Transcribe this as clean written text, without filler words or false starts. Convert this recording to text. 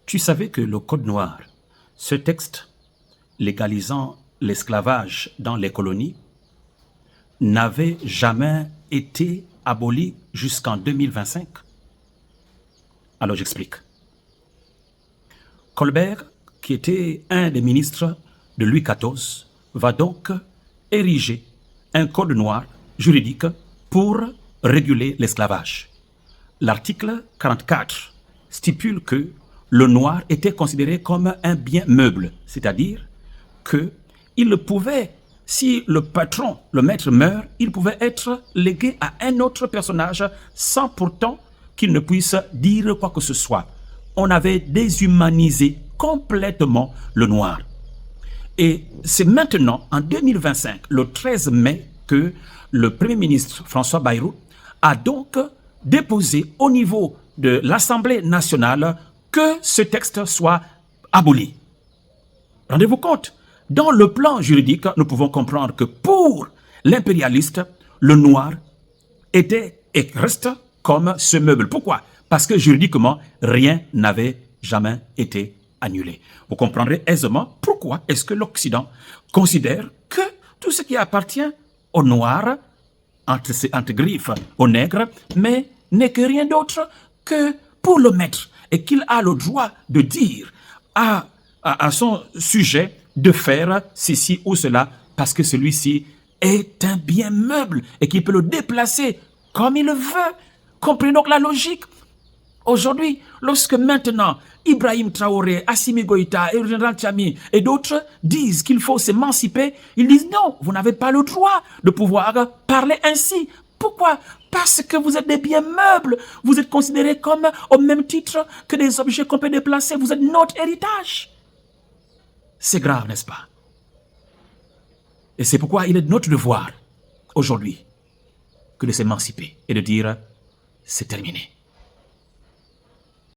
Tu savais que le Code noir, ce texte légalisant l'esclavage dans les colonies, n'avait jamais été aboli jusqu'en 2025? Alors j'explique. Colbert, qui était un des ministres de Louis XIV, va donc ériger un code noir juridique pour réguler l'esclavage. L'article 44 stipule que le noir était considéré comme un bien meuble, c'est-à-dire qu'il pouvait, si le patron, le maître meurt, il pouvait être légué à un autre personnage sans pourtant qu'il ne puisse dire quoi que ce soit. On avait déshumanisé complètement le noir. Et c'est maintenant, en 2025, le 13 mai, que le Premier ministre François Bayrou a donc déposé au niveau de l'Assemblée nationale que ce texte soit aboli. Rendez-vous compte, dans le plan juridique, nous pouvons comprendre que pour l'impérialiste, le noir était et reste comme ce meuble. Pourquoi? Parce que juridiquement, rien n'avait jamais été annulé. Vous comprendrez aisément pourquoi est-ce que l'Occident considère que tout ce qui appartient au noir, entre griffes, au nègre, mais n'est que rien d'autre que pour le maître, et qu'il a le droit de dire à son sujet de faire ceci ou cela, parce que celui-ci est un bien meuble et qu'il peut le déplacer comme il le veut. Comprenez donc la logique. Aujourd'hui, lorsque maintenant Ibrahim Traoré, Assimi Goïta, Général Tchami et d'autres disent qu'il faut s'émanciper, ils disent non, vous n'avez pas le droit de pouvoir parler ainsi. Pourquoi? Parce que vous êtes des biens meubles. Vous êtes considérés comme au même titre que des objets qu'on peut déplacer. Vous êtes notre héritage. C'est grave, n'est-ce pas? Et c'est pourquoi il est de notre devoir, aujourd'hui, que de s'émanciper et de dire, c'est terminé.